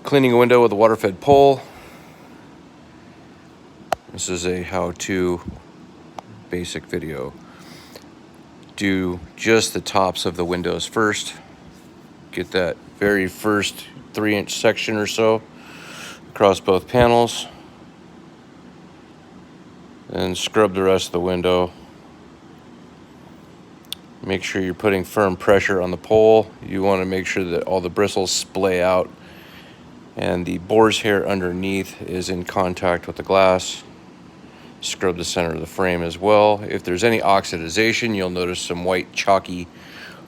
Cleaning a window with a water-fed pole. This is a how-to basic video. Do just the tops of the windows first. Get that very first 3-inch section or so across both panels. And scrub the rest of the window. Make sure you're putting firm pressure on the pole. You want to make sure that all the bristles splay out and the boar's hair underneath is in contact with the glass. Scrub the center of the frame as well. If there's any oxidization, you'll notice some white chalky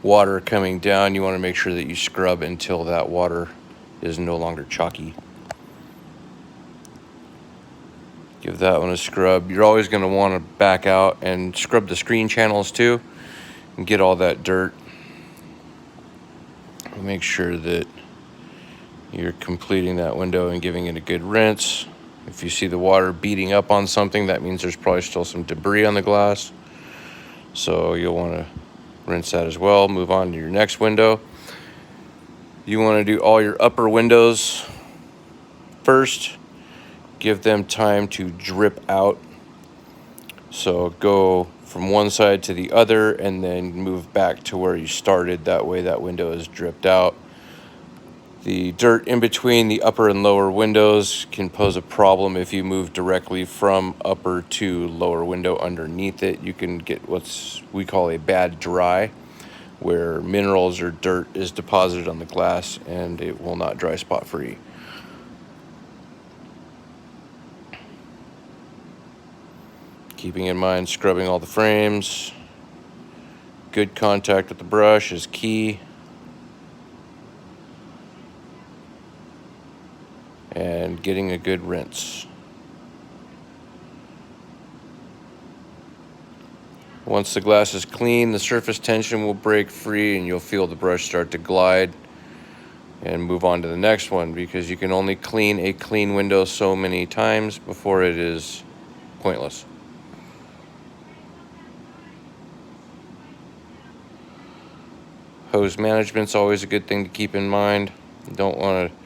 water coming down. You want to make sure that you scrub until that water is no longer chalky. Give that one a scrub. You're always going to want to back out and scrub the screen channels too and get all that dirt. Make sure that you're completing that window and giving it a good rinse. If you see the water beating up on something, that means there's probably still some debris on the glass. So you'll want to rinse that as well. Move on to your next window. You want to do all your upper windows first. Give them time to drip out. So go from one side to the other and then move back to where you started. That way that window is dripped out. The dirt in between the upper and lower windows can pose a problem if you move directly from upper to lower window underneath it. You can get what we call a bad dry, where minerals or dirt is deposited on the glass and it will not dry spot free. Keeping in mind scrubbing all the frames. Good contact with the brush is key. And getting a good rinse. Once the glass is clean, the surface tension will break free and you'll feel the brush start to glide, and move on to the next one, because you can only clean a clean window so many times before it is pointless. Hose management's always a good thing to keep in mind. You don't want to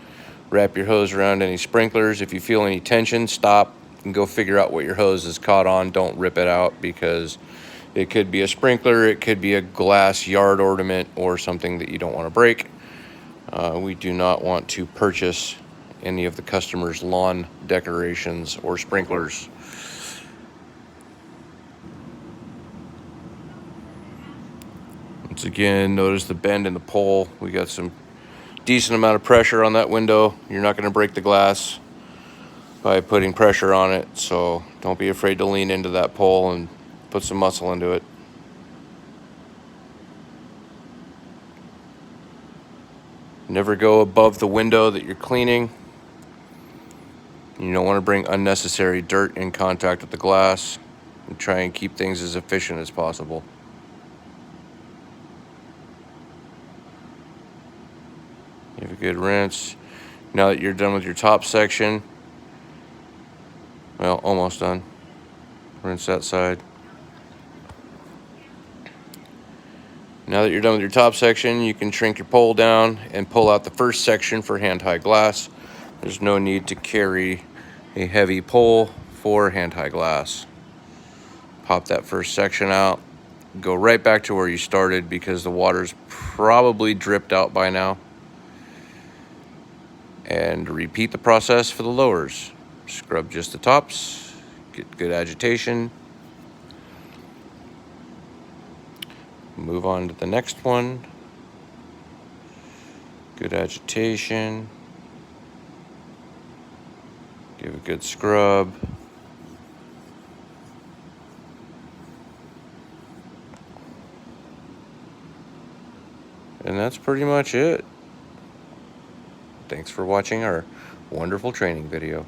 wrap your hose around any sprinklers. If you feel any tension, stop and go figure out what your hose is caught on. Don't rip it out, because it could be a sprinkler, it could be a glass yard ornament, or something that you don't want to break. We do not want to purchase any of the customer's lawn decorations or sprinklers. Once again, notice the bend in the pole. We got some decent amount of pressure on that window. You're not going to break the glass by putting pressure on it, so don't be afraid to lean into that pole and put some muscle into it. Never go above the window that you're cleaning. You don't want to bring unnecessary dirt in contact with the glass, and try and keep things as efficient as possible. Give a good rinse. Now that you're done with your top section, well, almost done. Rinse that side. Now that you're done with your top section, you can shrink your pole down and pull out the first section for hand-high glass. There's no need to carry a heavy pole for hand-high glass. Pop that first section out. Go right back to where you started, because the water's probably dripped out by now. And repeat the process for the lowers. Scrub just the tops, get good agitation. Move on to the next one. Good agitation. Give a good scrub. And that's pretty much it. Thanks for watching our wonderful training video.